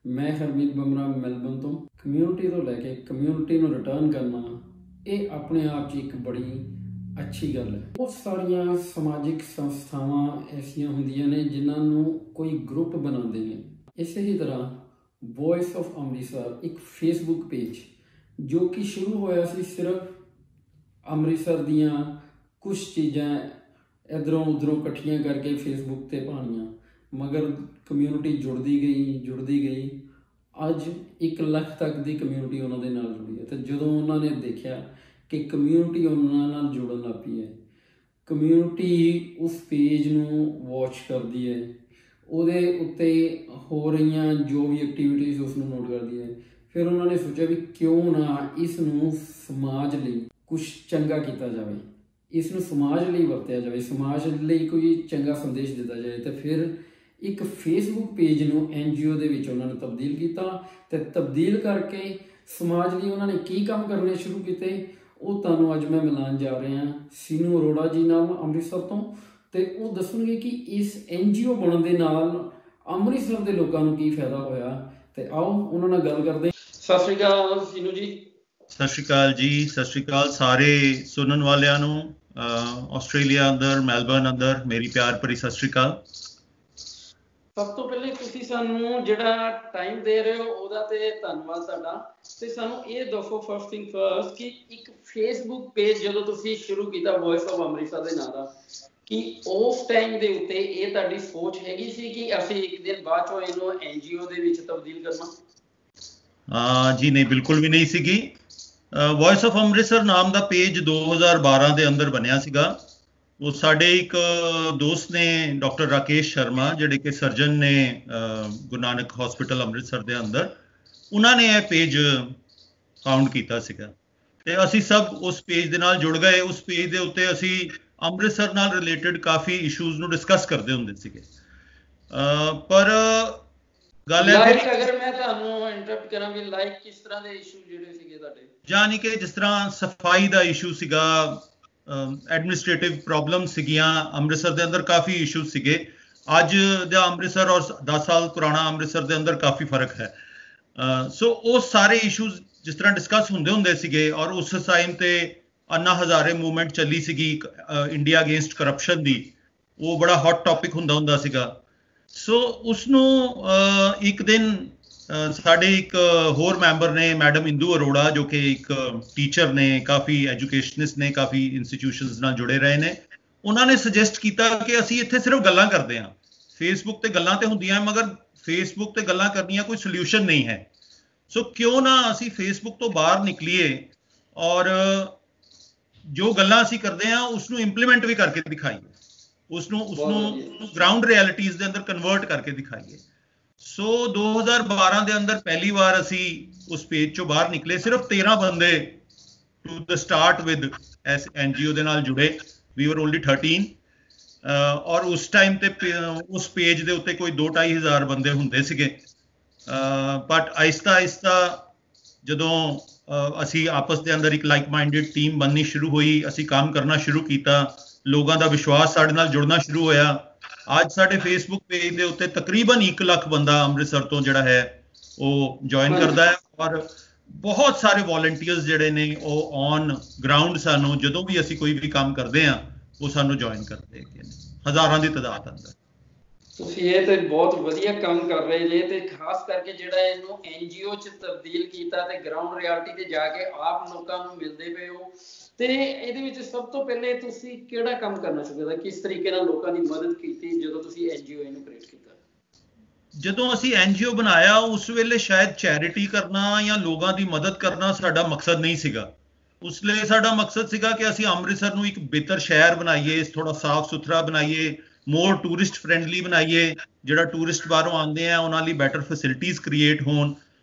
मैं हरमीत बमरा मैलबर्न तो कम्यूनिटी तो लैके कम्यूनिटी ਨੂੰ ਰਿਟਰਨ ਕਰਨਾ ਇਹ ਆਪਣੇ ਆਪ 'ਚ ਇੱਕ ਬੜੀ ਅੱਛੀ ਗੱਲ ਹੈ। ਬਹੁਤ ਸਾਰੀਆਂ ਸਮਾਜਿਕ ਸੰਸਥਾਵਾਂ ਐਸੀਆਂ ਹੁੰਦੀਆਂ ਨੇ ਜਿਨ੍ਹਾਂ ਨੂੰ ਕੋਈ ਗਰੁੱਪ ਬਣਾਉਂਦੇ ਨੇ। ਇਸੇ ਹੀ ਤਰ੍ਹਾਂ ਵੌਇਸ ਆਫ ਅੰਮ੍ਰਿਤਸਰ ਇੱਕ ਫੇਸਬੁੱਕ ਪੇਜ ਜੋ ਕਿ ਸ਼ੁਰੂ ਹੋਇਆ ਸੀ ਸਿਰਫ ਅੰਮ੍ਰਿਤਸਰ ਦੀਆਂ ਕੁਝ ਚੀਜ਼ਾਂ ਇੱਧਰੋਂ ਉੱਧਰੋਂ ਇਕੱਠੀਆਂ ਕਰਕੇ ਫੇਸਬੁੱਕ 'ਤੇ ਪਾਉਣੀਆਂ, ਮਗਰ ਕਮਿਊਨਿਟੀ ਜੁੜਦੀ ਗਈ। ਅੱਜ 1 ਲੱਖ ਤੱਕ ਦੀ ਕਮਿਊਨਿਟੀ ਉਹਨਾਂ ਦੇ ਨਾਲ ਜੁੜੀ ਹੈ। ਅਤੇ ਜਦੋਂ ਉਹਨਾਂ ਨੇ ਦੇਖਿਆ ਕਿ ਕਮਿਊਨਿਟੀ ਉਹਨਾਂ ਨਾਲ ਜੁੜਨ ਲੱਗ ਪਈ ਹੈ, ਕਮਿਊਨਿਟੀ ਉਸ ਪੇਜ ਨੂੰ ਵਾਚ ਕਰਦੀ ਹੈ, ਉਹਦੇ ਉੱਤੇ ਹੋ ਰਹੀਆਂ ਜੋ ਵੀ ਐਕਟੀਵਿਟੀਜ਼ ਉਸ ਨੂੰ ਨੋਟ ਕਰਦੀ ਹੈ, ਫਿਰ ਉਹਨਾਂ ਨੇ ਸੋਚਿਆ ਵੀ ਕਿਉਂ ਨਾ ਇਸ ਨੂੰ ਸਮਾਜ ਲਈ ਕੁਛ ਚੰਗਾ ਕੀਤਾ ਜਾਵੇ, ਇਸ ਨੂੰ ਸਮਾਜ ਲਈ ਵਰਤਿਆ ਜਾਵੇ, ਸਮਾਜ ਲਈ ਕੋਈ ਚੰਗਾ ਸੰਦੇਸ਼ ਦਿੱਤਾ ਜਾਏ। ਅਤੇ ਫਿਰ ਇੱਕ ਫੇਸਬੁੱਕ ਪੇਜ ਨੂੰ NGO ਦੇ ਵਿੱਚ ਉਹਨਾਂ ਨੇ ਤਬਦੀਲ ਕੀਤਾ ਅਤੇ ਤਬਦੀਲ ਕਰਕੇ ਸਮਾਜ ਲਈ ਉਹਨਾਂ ਨੇ ਕੀ ਕੰਮ ਕਰਨੇ ਸ਼ੁਰੂ ਕੀਤੇ ਉਹ ਤੁਹਾਨੂੰ ਅੱਜ ਮੈਂ ਮਿਲਾਉਣ ਜਾ ਰਿਹਾ ਸੀਨੂ ਅਰੋੜਾ ਜੀ ਨਾਲ ਅੰਮ੍ਰਿਤਸਰ ਤੋਂ। ਅਤੇ ਉਹ ਦੱਸਣਗੇ ਕਿ ਇਸ NGO ਬਣਨ ਦੇ ਨਾਲ ਅੰਮ੍ਰਿਤਸਰ ਦੇ ਲੋਕਾਂ ਨੂੰ ਕੀ ਫਾਇਦਾ ਹੋਇਆ। ਅਤੇ ਆਓ ਉਹਨਾਂ ਨਾਲ ਗੱਲ ਕਰਦੇ ਹਾਂ। ਸਤਿ ਸ਼੍ਰੀ ਅਕਾਲ ਸੀਨੂ ਜੀ। ਸਤਿ ਸ਼੍ਰੀ ਅਕਾਲ ਜੀ, ਸਤਿ ਸ਼੍ਰੀ ਅਕਾਲ ਸਾਰੇ ਸੁਣਨ ਵਾਲਿਆਂ ਨੂੰ। ਆਸਟ੍ਰੇਲੀਆ ਅੰਦਰ, ਮੈਲਬਰਨ ਅੰਦਰ ਮੇਰੀ ਪਿਆਰ ਭਰੀ ਸਤਿ ਸ਼੍ਰੀ ਅਕਾਲ। ਸਭ ਤੋਂ ਪਹਿਲੇ ਤੁਸੀਂ ਸਾਨੂੰ ਜਿਹੜਾ ਟਾਈਮ ਦੇ ਰਹੇ ਹੋ ਉਹਦਾ ਤੇ ਧੰਨਵਾਦ ਤੁਹਾਡਾ। ਤੇ ਸਾਨੂੰ ਇਹ ਦੱਸੋ ਫਸਟ ਥਿੰਗ ਫਸਟ ਕਿ ਇੱਕ ਫੇਸਬੁੱਕ ਪੇਜ ਜਦੋਂ ਤੁਸੀਂ ਸ਼ੁਰੂ ਕੀਤਾ ਵੌਇਸ ਆਫ ਅੰਮ੍ਰਿਤਸਰ ਦੇ ਨਾਂ ਦਾ, ਕਿ ਉਸ ਟਾਈਮ ਦੇ ਉੱਤੇ ਇਹ ਤੁਹਾਡੀ ਸੋਚ ਹੈਗੀ ਸੀ ਕਿ ਅਸੀਂ ਇੱਕ ਦਿਨ ਬਾਅਦ ਚੋਂ ਇਹਨੂੰ NGO ਦੇ ਵਿੱਚ ਤਬਦੀਲ ਕਰਨਾ? ਜੀ ਨਹੀਂ, ਬਿਲਕੁਲ ਵੀ ਨਹੀਂ ਸੀਗੀ। ਵੌਇਸ ਆਫ ਅੰਮ੍ਰਿਤਸਰ ਨਾਮ ਦਾ ਪੇਜ 2012 ਦੇ ਅੰਦਰ ਬਣਿਆ ਸੀਗਾ। ਉਹ ਸਾਡੇ ਇੱਕ ਦੋਸਤ ਨੇ ਡਾਕਟਰ ਰਾਕੇਸ਼ ਸ਼ਰਮਾ, ਜਿਹੜੇ ਕਿ ਸਰਜਨ ਨੇ ਗੁਰੂ ਨਾਨਕ ਹਸਪੀਟਲ ਅੰਮ੍ਰਿਤਸਰ ਦੇ ਅੰਦਰ, ਉਹਨਾਂ ਨੇ ਇਹ ਪੇਜ ਫਾਊਂਡ ਕੀਤਾ ਸੀਗਾ ਅਤੇ ਅਸੀਂ ਸਭ ਉਸ ਪੇਜ ਦੇ ਨਾਲ ਜੁੜ ਗਏ। ਉਸ ਪੇਜ ਦੇ ਉੱਤੇ ਅਸੀਂ ਅੰਮ੍ਰਿਤਸਰ ਨਾਲ ਰਿਲੇਟਡ ਕਾਫੀ ਇਸ਼ੂਜ਼ ਨੂੰ ਡਿਸਕਸ ਕਰਦੇ ਹੁੰਦੇ ਸੀਗੇ। ਪਰ ਗੱਲ ਹੈ ਅਗਰ ਮੈਂ ਤੁਹਾਨੂੰ ਇੰਟਰਪਟ ਕਰਾਂ ਵੀ ਲਾਈਕ ਕਿਸ ਤਰ੍ਹਾਂ ਦੇ ਇਸ਼ੂ ਜਿਹੜੇ ਸੀਗੇ ਤੁਹਾਡੇ? ਯਾਨੀ ਕਿ ਜਿਸ ਤਰ੍ਹਾਂ ਸਫਾਈ ਦਾ ਇਸ਼ੂ ਸੀਗਾ, ਐਡਮਿਨਿਸਟ੍ਰੇਟਿਵ ਪ੍ਰੋਬਲਮ ਸੀਗੀਆਂ ਅੰਮ੍ਰਿਤਸਰ ਦੇ ਅੰਦਰ, ਕਾਫੀ ਇਸ਼ੂ ਸੀਗੇ। ਅੱਜ ਦਾ ਅੰਮ੍ਰਿਤਸਰ ਔਰ 10 ਸਾਲ ਪੁਰਾਣਾ ਅੰਮ੍ਰਿਤਸਰ ਦੇ ਅੰਦਰ ਕਾਫੀ ਫਰਕ ਹੈ। ਸੋ ਉਹ ਸਾਰੇ ਇਸ਼ੂਜ਼ ਜਿਸ ਤਰ੍ਹਾਂ ਡਿਸਕਸ ਹੁੰਦੇ ਸੀਗੇ, ਔਰ ਉਸ ਟਾਈਮ ਤੇ ਅੰਨਾ ਹਜ਼ਾਰੇ ਮੂਵਮੈਂਟ ਚੱਲੀ ਸੀਗੀ ਇੰਡੀਆ ਅਗੇਂਸਟ ਕਰਪਸ਼ਨ ਦੀ, ਉਹ ਬੜਾ ਹੌਟ ਟੌਪਿਕ ਹੁੰਦਾ ਸੀਗਾ। ਸੋ ਉਸਨੂੰ ਇੱਕ ਦਿਨ ਸਾਡੇ ਇੱਕ ਹੋਰ ਮੈਂਬਰ ਨੇ ਮੈਡਮ ਇੰਦੂ ਅਰੋੜਾ, ਜੋ ਕਿ ਇੱਕ ਟੀਚਰ ਨੇ, ਕਾਫੀ ਐਜੂਕੇਸ਼ਨਿਸਟ ਨੇ, ਕਾਫੀ ਇੰਸਟੀਟਿਊਸ਼ਨਸ ਨਾਲ ਜੁੜੇ ਰਹੇ ਨੇ, ਉਹਨਾਂ ਨੇ ਸੁਜੈਸਟ ਕੀਤਾ ਕਿ ਅਸੀਂ ਇੱਥੇ ਸਿਰਫ ਗੱਲਾਂ ਕਰਦੇ ਹਾਂ। ਫੇਸਬੁੱਕ ਤੇ ਗੱਲਾਂ ਤੇ ਹੁੰਦੀਆਂ ਮਗਰ ਫੇਸਬੁੱਕ ਤੇ ਗੱਲਾਂ ਕਰਨੀਆਂ ਕੋਈ ਸੋਲਿਊਸ਼ਨ ਨਹੀਂ ਹੈ। ਸੋ ਕਿਉਂ ਨਾ ਅਸੀਂ ਫੇਸਬੁੱਕ ਤੋਂ ਬਾਹਰ ਨਿਕਲੀਏ ਔਰ ਜੋ ਗੱਲਾਂ ਅਸੀਂ ਕਰਦੇ ਹਾਂ ਉਸਨੂੰ ਇੰਪਲੀਮੈਂਟ ਵੀ ਕਰਕੇ ਦਿਖਾਈਏ, ਉਸਨੂੰ ਗਰਾਊਂਡ ਰਿਐਲਿਟੀਜ਼ ਦੇ ਅੰਦਰ ਕਨਵਰਟ ਕਰਕੇ ਦਿਖਾਈਏ। ਸੋ 2012 ਦੇ ਅੰਦਰ ਪਹਿਲੀ ਵਾਰ ਅਸੀਂ ਉਸ ਪੇਜ ਚੋਂ ਬਾਹਰ ਨਿਕਲੇ। ਸਿਰਫ 13 ਬੰਦੇ to the start with as NGO ਦੇ ਨਾਲ ਜੁੜੇ। ਵੀ ਵਰ ਓਨਲੀ 13 ਔਰ ਉਸ ਟਾਈਮ ਤੇ ਉਸ ਪੇਜ ਦੇ ਉੱਤੇ ਕੋਈ 2-2.5 ਹਜ਼ਾਰ ਬੰਦੇ ਹੁੰਦੇ ਸੀਗੇ। ਬਟ ਆਹਿਸਤਾ ਆਹਿਸਤਾ ਜਦੋਂ ਅਸੀਂ ਆਪਸ ਦੇ ਅੰਦਰ ਇੱਕ ਲਾਈਕ ਮਾਈਂਡਡ ਟੀਮ ਬਣਨੀ ਸ਼ੁਰੂ ਹੋਈ, ਅਸੀਂ ਕੰਮ ਕਰਨਾ ਸ਼ੁਰੂ ਕੀਤਾ, ਲੋਕਾਂ ਦਾ ਵਿਸ਼ਵਾਸ ਸਾਡੇ ਨਾਲ ਜੁੜਨਾ ਸ਼ੁਰੂ ਹੋਇਆ। ਅੱਜ ਸਾਡੇ ਫੇਸਬੁੱਕ ਪੇਜ ਦੇ ਉੱਤੇ ਤਕਰੀਬਨ 1 ਲੱਖ ਬੰਦਾ ਅੰਮ੍ਰਿਤਸਰ ਤੋਂ ਜਿਹੜਾ ਹੈ ਉਹ ਜੁਆਇਨ ਕਰਦਾ ਹੈ, ਔਰ ਬਹੁਤ ਸਾਰੇ ਵੋਲੰਟੀਅਰਸ ਜਿਹੜੇ ਨੇ ਉਹ ਔਨ ਗਰਾਊਂਡ ਸਾਨੂੰ ਜਦੋਂ ਵੀ ਅਸੀਂ ਕੋਈ ਵੀ ਕੰਮ ਕਰਦੇ ਹਾਂ ਉਹ ਸਾਨੂੰ ਜੁਆਇਨ ਕਰਦੇ ਹੈਗੇ ਨੇ, ਹਜ਼ਾਰਾਂ ਦੀ ਤਾਦਾਦ ਅੰਦਰ। ਤੁਸੀਂ ਇਹ ਤੇ ਬਹੁਤ ਵਧੀਆ ਕੰਮ ਕਰ ਰਹੇ ਜੇ, ਤੇ ਖਾਸ ਕਰਕੇ ਜਿਹੜਾ ਇਹਨੂੰ NGO 'ਚ ਤਬਦੀਲ ਕੀਤਾ ਤੇ ਗਰਾਊਂਡ ਰਿਐਲਿਟੀ ਤੇ ਜਾ ਕੇ ਆਪ ਲੋਕਾਂ ਨੂੰ ਮਿਲਦੇ ਪਏ ਹੋ। ਤੇ ਇਹਦੇ ਵਿੱਚ ਸਭ ਤੋਂ ਪਹਿਲੇ ਤੁਸੀਂ ਕਿਹੜਾ ਕੰਮ ਕਰਨਾ ਚਾਹੁੰਦੇ, ਕਿਸ ਤਰੀਕੇ ਨਾਲ ਲੋਕਾਂ ਦੀ ਮਦਦ ਕੀਤੀ ਜਦੋਂ ਤੁਸੀਂ NGO ਇਹਨੂੰ ਕ੍ਰੀਏਟ ਕੀਤਾ? ਜਦੋਂ ਅਸੀਂ NGO ਬਣਾਇਆ ਉਸ ਵੇਲੇ ਸ਼ਾਇਦ ਚੈਰਿਟੀ ਕਰਨਾ ਜਾਂ ਲੋਕਾਂ ਦੀ ਮਦਦ ਕਰਨਾ ਸਾਡਾ ਮਕਸਦ ਨਹੀਂ ਸੀਗਾ। ਉਸ ਲਈ ਸਾਡਾ ਮਕਸਦ ਸੀਗਾ ਕਿ ਅਸੀਂ ਅੰਮ੍ਰਿਤਸਰ ਨੂੰ ਇੱਕ ਬਿਹਤਰ ਸ਼ਹਿਰ ਬਣਾਈਏ, ਥੋੜਾ ਸਾਫ ਸੁਥਰਾ ਬਣਾਈਏ, ਮੋਰ ਟੂਰਿਸਟ ਫਰੈਂਡਲੀ ਬਣਾਈਏ, ਜਿਹੜਾ ਟੂਰਿਸਟ ਬਾਹਰੋਂ ਆਉਂਦੇ ਆ ਉਹਨਾਂ ਲਈ ਬੈਟਰ ਫੈਸਿਲਿਟੀਜ਼ ਕ੍ਰੀਏਟ ਹੋਣ।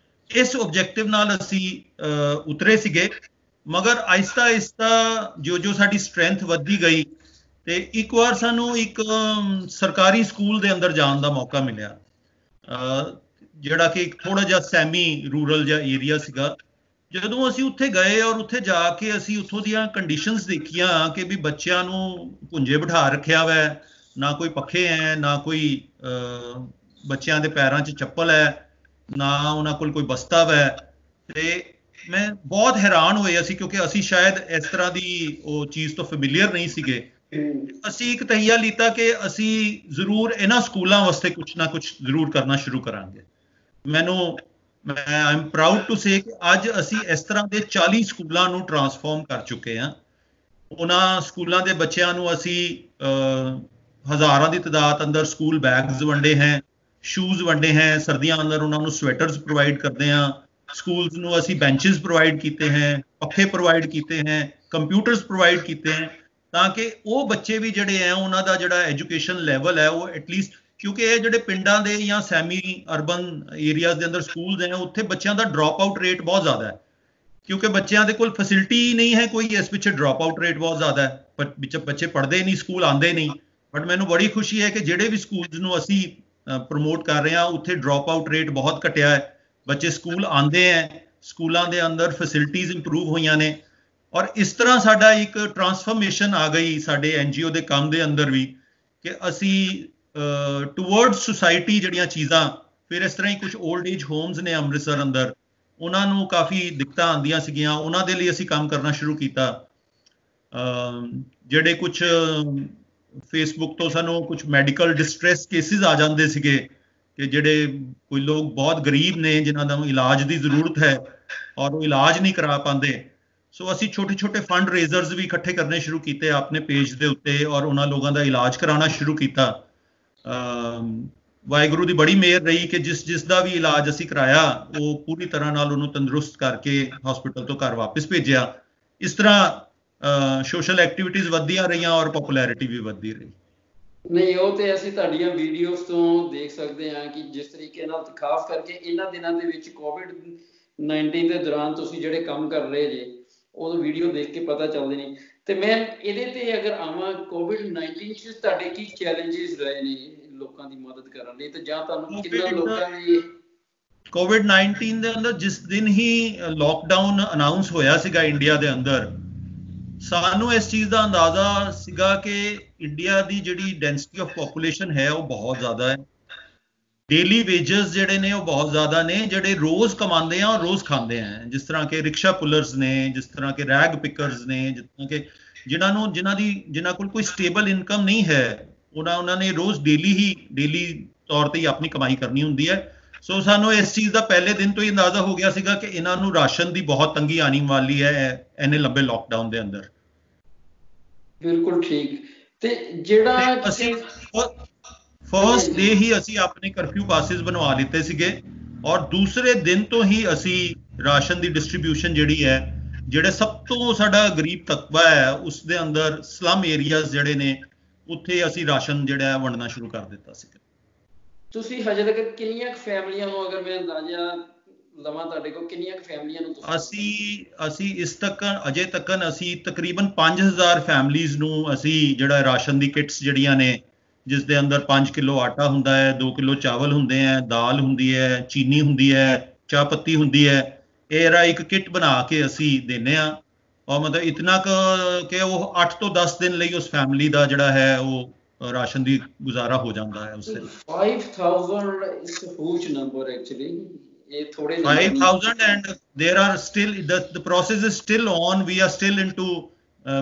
ਇਸ ਓਬਜੈਕਟਿਵ ਨਾਲ ਅਸੀਂ ਉਤਰੇ ਸੀਗੇ। ਮਗਰ ਆਹਿਸਤਾ ਆਹਿਸਤਾ ਜੋ ਸਾਡੀ ਸਟਰੈਂਥ ਵੱਧਦੀ ਗਈ ਤੇ ਇੱਕ ਵਾਰ ਸਾਨੂੰ ਇੱਕ ਸਰਕਾਰੀ ਸਕੂਲ ਦੇ ਅੰਦਰ ਜਾਣ ਦਾ ਮੌਕਾ ਮਿਲਿਆ, ਜਿਹੜਾ ਕਿ ਇੱਕ ਥੋੜਾ ਜਿਹਾ ਸੈਮੀ ਰੂਰਲ ਜਿਹਾ ਏਰੀਆ ਸੀਗਾ। ਜਦੋਂ ਅਸੀਂ ਉੱਥੇ ਗਏ ਔਰ ਉੱਥੇ ਜਾ ਕੇ ਅਸੀਂ ਉੱਥੋਂ ਦੀਆਂ ਕੰਡੀਸ਼ਨਸ ਦੇਖੀਆਂ ਕਿ ਵੀ ਬੱਚਿਆਂ ਨੂੰ ਭੁੰਜੇ ਬਿਠਾ ਰੱਖਿਆ ਵੈ, ਨਾ ਕੋਈ ਪੱਖੇ ਹੈ, ਨਾ ਕੋਈ ਬੱਚਿਆਂ ਦੇ ਪੈਰਾਂ 'ਚ ਚੱਪਲ ਹੈ, ਨਾ ਉਹਨਾਂ ਕੋਲ ਕੋਈ ਬਸਤਾ ਹੈ। ਤੇ ਮੈਂ ਬਹੁਤ ਹੈਰਾਨ ਹੋਏ ਅਸੀਂ, ਕਿਉਂਕਿ ਅਸੀਂ ਸ਼ਾਇਦ ਇਸ ਤਰ੍ਹਾਂ ਦੀ ਉਹ ਚੀਜ਼ ਤੋਂ ਫੈਮਿਲੀਅਰ ਨਹੀਂ ਸੀਗੇ। ਅਸੀਂ ਇੱਕ ਤਹੀਆ ਲੀਤਾ ਕਿ ਅਸੀਂ ਜ਼ਰੂਰ ਇਹਨਾਂ ਸਕੂਲਾਂ ਵਾਸਤੇ ਕੁਝ ਨਾ ਕੁਝ ਜ਼ਰੂਰ ਕਰਨਾ ਸ਼ੁਰੂ ਕਰਾਂਗੇ। ਮੈਂ ਆਮ ਪ੍ਰਾਊਡ ਟੂ ਸੇ ਕਿ ਅੱਜ ਅਸੀਂ ਇਸ ਤਰ੍ਹਾਂ ਦੇ 40 ਸਕੂਲਾਂ ਨੂੰ ਟਰਾਂਸਫਾਰਮ ਕਰ ਚੁੱਕੇ ਹਾਂ। ਉਹਨਾਂ ਸਕੂਲਾਂ ਦੇ ਬੱਚਿਆਂ ਨੂੰ ਅਸੀਂ ਹਜ਼ਾਰਾਂ ਦੀ ਤਾਦਾਦ ਅੰਦਰ ਸਕੂਲ ਬੈਗਸ ਵੰਡੇ ਹੈ, ਸ਼ੂਜ਼ ਵੰਡੇ ਹੈ, ਸਰਦੀਆਂ ਅੰਦਰ ਉਹਨਾਂ ਨੂੰ ਸਵੈਟਰਸ ਪ੍ਰੋਵਾਈਡ ਕਰਦੇ ਹਾਂ। ਸਕੂਲਸ ਨੂੰ ਅਸੀਂ ਬੈਂਚਸ ਪ੍ਰੋਵਾਈਡ ਕੀਤੇ ਹੈ, ਪੱਖੇ ਪ੍ਰੋਵਾਈਡ ਕੀਤੇ ਹੈ, ਕੰਪਿਊਟਰਸ ਪ੍ਰੋਵਾਈਡ ਕੀਤੇ ਹੈ, ਤਾਂ ਕਿ ਉਹ ਬੱਚੇ ਵੀ ਜਿਹੜੇ ਹੈ ਉਹਨਾਂ ਦਾ ਜਿਹੜਾ ਐਜੂਕੇਸ਼ਨ ਲੈਵਲ ਹੈ ਉਹ ਐਟਲੀਸਟ, ਕਿਉਂਕਿ ਇਹ ਜਿਹੜੇ ਪਿੰਡਾਂ ਦੇ ਜਾਂ ਸੈਮੀ ਅਰਬਨ ਏਰੀਆਜ਼ ਦੇ ਅੰਦਰ ਸਕੂਲਸ ਹੈ ਉੱਥੇ ਬੱਚਿਆਂ ਦਾ ਡ੍ਰੌਪ ਆਊਟ ਰੇਟ ਬਹੁਤ ਜ਼ਿਆਦਾ ਹੈ, ਕਿਉਂਕਿ ਬੱਚਿਆਂ ਦੇ ਕੋਲ ਫੈਸਿਲਿਟੀ ਨਹੀਂ ਹੈ ਕੋਈ, ਇਸ ਪਿੱਛੇ ਡ੍ਰੌਪ ਆਊਟ ਰੇਟ ਬਹੁਤ ਜ਼ਿਆਦਾ ਹੈ, ਵਿੱਚ ਬੱਚੇ ਪੜ੍ਹਦੇ ਨਹੀਂ, ਸਕੂਲ ਆਉਂਦੇ ਨਹੀਂ। ਬਟ ਮੈਨੂੰ ਬੜੀ ਖੁਸ਼ੀ ਹੈ ਕਿ ਜਿਹੜੇ ਵੀ ਸਕੂਲਸ ਨੂੰ ਅਸੀਂ ਪ੍ਰਮੋਟ ਕਰ ਰਹੇ ਹਾਂ ਉੱਥੇ ਡ੍ਰੌਪ ਆਊਟ ਰੇਟ ਬਹੁਤ ਘਟਿਆ ਹੈ, ਬੱਚੇ ਸਕੂਲ ਆਉਂਦੇ ਹੈ, ਸਕੂਲਾਂ ਦੇ ਅੰਦਰ ਫੈਸਿਲਿਟੀਜ਼ ਇੰਪਰੂਵ ਹੋਈਆਂ ਨੇ। ਔਰ ਇਸ ਤਰ੍ਹਾਂ ਸਾਡਾ ਇੱਕ ਟਰਾਂਸਫਰਮੇਸ਼ਨ ਆ ਗਈ ਸਾਡੇ NGO ਦੇ ਕੰਮ ਦੇ ਅੰਦਰ ਵੀ, ਕਿ ਅਸੀਂ ਟੂਵਰਡਸ ਸੁਸਾਇਟੀ ਜਿਹੜੀਆਂ ਚੀਜ਼ਾਂ, ਫਿਰ ਇਸ ਤਰ੍ਹਾਂ ਹੀ ਕੁਝ 올ਡ ਏਜ ਹੋਮਸ ਨੇ ਅੰਮ੍ਰਿਤਸਰ ਅੰਦਰ, ਉਹਨਾਂ ਨੂੰ ਕਾਫੀ ਦਿੱਕਤਾਂ ਆਉਂਦੀਆਂ ਸੀਗੀਆਂ, ਉਹਨਾਂ ਦੇ ਲਈ ਅਸੀਂ ਕੰਮ ਕਰਨਾ ਸ਼ੁਰੂ ਕੀਤਾ। ਜਿਹੜੇ ਕੁਝ ਫੇਸਬੁੱਕ ਤੋਂ ਸਾਨੂੰ ਕੁਝ ਮੈਡੀਕਲ ਡਿਸਟ੍ਰੈਸ ਕੇਸਿਸ ਆ ਜਾਂਦੇ ਸੀਗੇ, ਕਿ ਜਿਹੜੇ ਕੋਈ ਲੋਕ ਬਹੁਤ ਗਰੀਬ ਨੇ ਜਿਨ੍ਹਾਂ ਨੂੰ ਇਲਾਜ ਦੀ ਜ਼ਰੂਰਤ ਹੈ ਔਰ ਉਹ ਇਲਾਜ ਨਹੀਂ ਕਰਾ ਪਾਉਂਦੇ, ਸੋ ਅਸੀਂ ਛੋਟੇ ਛੋਟੇ ਫੰਡ ਰੇਜ਼ਰਸ ਵੀ ਇਕੱਠੇ ਕਰਨੇ ਸ਼ੁਰੂ ਕੀਤੇ ਆਪਣੇ ਪੇਜ ਦੇ ਉੱਤੇ ਔਰ ਉਹਨਾਂ ਲੋਕਾਂ ਦਾ ਇਲਾਜ ਕਰਾਉਣਾ ਸ਼ੁਰੂ ਕੀਤਾ। ਵਾਹਿਗੁਰੂ ਦੀ ਬੜੀ ਮਿਹਰ ਰਹੀ ਕਿ ਜਿਸ ਦਾ ਵੀ ਇਲਾਜ ਅਸੀਂ ਕਰਾਇਆ ਉਹ ਪੂਰੀ ਤਰ੍ਹਾਂ ਨਾਲ ਉਹਨੂੰ ਤੰਦਰੁਸਤ ਕਰਕੇ ਹਸਪੀਟਲ ਤੋਂ ਘਰ ਵਾਪਸ ਭੇਜਿਆ। ਇਸ ਤਰ੍ਹਾਂ ਸੋਸ਼ਲ ਐਕਟੀਵਿਟੀਜ਼ ਵੱਧਦੀਆਂ ਰਹੀਆਂ ਔਰ ਪਪੂਲੈਰਿਟੀ ਵੀ ਵੱਧਦੀ ਰਹੀ। ਨਹੀਂ, ਉਹ ਤੇ ਅਸੀਂ ਤੁਹਾਡੀਆਂ ਵੀਡੀਓਜ਼ ਤੋਂ ਦੇਖ ਸਕਦੇ ਹਾਂ ਕਿ ਜਿਸ ਤਰੀਕੇ ਨਾਲ, ਖਾਸ ਕਰਕੇ ਇਹਨਾਂ ਦਿਨਾਂ ਦੇ ਵਿੱਚ COVID-19 ਦੇ ਦੌਰਾਨ ਤੁਸੀਂ ਜਿਹੜੇ ਕੰਮ ਕਰ ਰਹੇ ਜੇ ਉਹ ਵੀਡੀਓ ਦੇਖ ਕੇ ਪਤਾ ਚੱਲਦੇ ਨੇ। ਤੇ ਮੈਂ ਇਹਦੇ ਤੇ ਅਗਰ ਆਵਾਂ, COVID-19 ਚ ਤੁਹਾਡੇ ਕੀ ਚੈਲੰਜਸ ਰਹੇ ਨੇ ਲੋਕਾਂ ਦੀ ਮਦਦ ਕਰਨ ਲਈ, ਤੇ ਜਾਂ ਤੁਹਾਨੂੰ ਕਿੰਨਾ ਲੋਕਾਂ ਦੀ COVID-19 ਦੇ ਅੰਦਰ ਜਿਸ ਦਿਨ ਹੀ ਲੋਕਡਾਊਨ ਅਨਾਉਂਸ ਹੋਇਆ ਸੀਗਾ ਇੰਡੀਆ ਦੇ ਅੰਦਰ, ਸਾਨੂੰ ਇਸ ਚੀਜ਼ ਦਾ ਅੰਦਾਜ਼ਾ ਸੀਗਾ ਕਿ ਇੰਡੀਆ ਦੀ ਜਿਹੜੀ ਡੈਂਸਿਟੀ ਆਫ ਪੋਪੂਲੇਸ਼ਨ ਹੈ ਉਹ ਬਹੁਤ ਜ਼ਿਆਦਾ ਹੈ, ਡੇਲੀ ਵੇਜਸ ਜਿਹੜੇ ਨੇ ਉਹ ਬਹੁਤ ਜ਼ਿਆਦਾ ਨੇ, ਜਿਹੜੇ ਰੋਜ਼ ਕਮਾਉਂਦੇ ਆ ਔਰ ਰੋਜ਼ ਖਾਂਦੇ ਆ, ਜਿਸ ਤਰ੍ਹਾਂ ਕਿ ਰਿਕਸ਼ਾ ਪੁਲਰਸ ਨੇ, ਜਿਸ ਤਰ੍ਹਾਂ ਕਿ ਰੈਗ ਪਿਕਰਸ ਨੇ, ਜਿਸ ਤਰ੍ਹਾਂ ਕਿ ਜਿਨ੍ਹਾਂ ਕੋਲ ਕੋਈ ਸਟੇਬਲ ਇਨਕਮ ਨਹੀਂ ਹੈ, ਉਹਨਾਂ ਨੇ ਰੋਜ਼ ਡੇਲੀ ਤੌਰ ਤੇ ਹੀ ਆਪਣੀ ਕਮਾਈ ਕਰਨੀ ਹੁੰਦੀ ਹੈ। ਸੋ ਸਾਨੂੰ ਇਸ ਚੀਜ਼ ਦਾ ਪਹਿਲੇ ਦਿਨ ਤੋਂ ਹੀ ਅੰਦਾਜ਼ਾ ਹੋ ਗਿਆ ਸੀਗਾ ਕਿ ਇਹਨਾਂ ਨੂੰ ਰਾਸ਼ਨ ਦੀ ਬਹੁਤ ਤੰਗੀ ਆਉਣ ਵਾਲੀ ਹੈ ਇੰਨੇ ਲੰਬੇ ਲੋਕਡਾਊਨ ਦੇ ਅੰਦਰ। ਬਿਲਕੁਲ ਠੀਕ। ਤੇ ਜਿਹੜਾ ਅਸੀਂ ਫਰਸਟ ਡੇ ਹੀ ਅਸੀਂ ਆਪਣੇ ਕਰਫਿਊ ਪਾਸਿਸ ਬਣਵਾ ਲਿੱਤੇ ਸੀਗੇ ਔਰ ਦੂਸਰੇ ਦਿਨ ਤੋਂ ਹੀ ਅਸੀਂ ਰਾਸ਼ਨ ਦੀ ਡਿਸਟ੍ਰੀਬਿਊਸ਼ਨ ਜਿਹੜੀ ਹੈ, ਜਿਹੜੇ ਸਭ ਤੋਂ ਸਾਡਾ ਗਰੀਬ ਤਬਕਾ ਹੈ ਉਸ ਦੇ ਅੰਦਰ ਸਲਮ ਏਰੀਆਜ਼ ਜਿਹੜੇ ਨੇ ਉੱਥੇ ਅਸੀਂ ਰਾਸ਼ਨ ਜਿਹੜਾ ਵੰਡਣਾ ਸ਼ੁਰੂ ਕਰ ਦਿੱਤਾ ਸੀ। ਤੁਸੀਂ ਹਜੇ ਤੱਕ ਕਿੰਨੀਆਂ ਫੈਮਲੀਆਂ ਨੂੰ, ਅਗਰ ਮੈਂ ਅੰਦਾਜ਼ਾ ਲਵਾਂ ਤੁਹਾਡੇ ਕੋਲ, ਕਿੰਨੀਆਂ ਫੈਮਲੀਆਂ ਨੂੰ ਅਸੀਂ ਇਸ ਤੱਕ ਅਜੇ ਤੱਕ ਅਸੀਂ ਤਕਰੀਬਨ 5000 ਫੈਮਲੀਜ਼ ਨੂੰ ਅਸੀਂ ਜਿਹੜਾ ਰਾਸ਼ਨ ਦੀ ਕਿਟਸ ਜਿਹੜੀਆਂ ਨੇ, ਜਿਸ ਦੇ ਅੰਦਰ 5 ਕਿਲੋ ਆਟਾ ਹੁੰਦਾ ਹੈ, 2 ਕਿਲੋ ਚਾਵਲ ਹੁੰਦੇ ਹੈ, ਦਾਲ ਹੁੰਦੀ ਹੈ, ਚੀਨੀ ਹੁੰਦੀ ਹੈ, ਚਾਹ ਪੱਤੀ ਹੁੰਦੀ ਹੈ, ਇਹਦਾ ਇੱਕ ਕਿੱਟ ਬਣਾ ਕੇ ਅਸੀਂ ਦਿੰਦੇ ਹਾਂ। ਔਰ ਮਤਲਬ ਇਤਨਾ ਕਿ ਉਹ 8 ਤੋਂ 10 ਦਿਨ ਲਈ ਉਸ ਫੈਮਲੀ ਦਾ ਜਿਹੜਾ ਹੈ ਉਹ ਰਾਸ਼ਨ ਦੀ ਗੁਜ਼ਾਰਾ ਹੋ ਜਾਂਦਾ ਹੈ। ਉਸ 5000 is a huge number actually. ਇਹ ਥੋੜੇ 5000 and there are still the process is still on. We are still into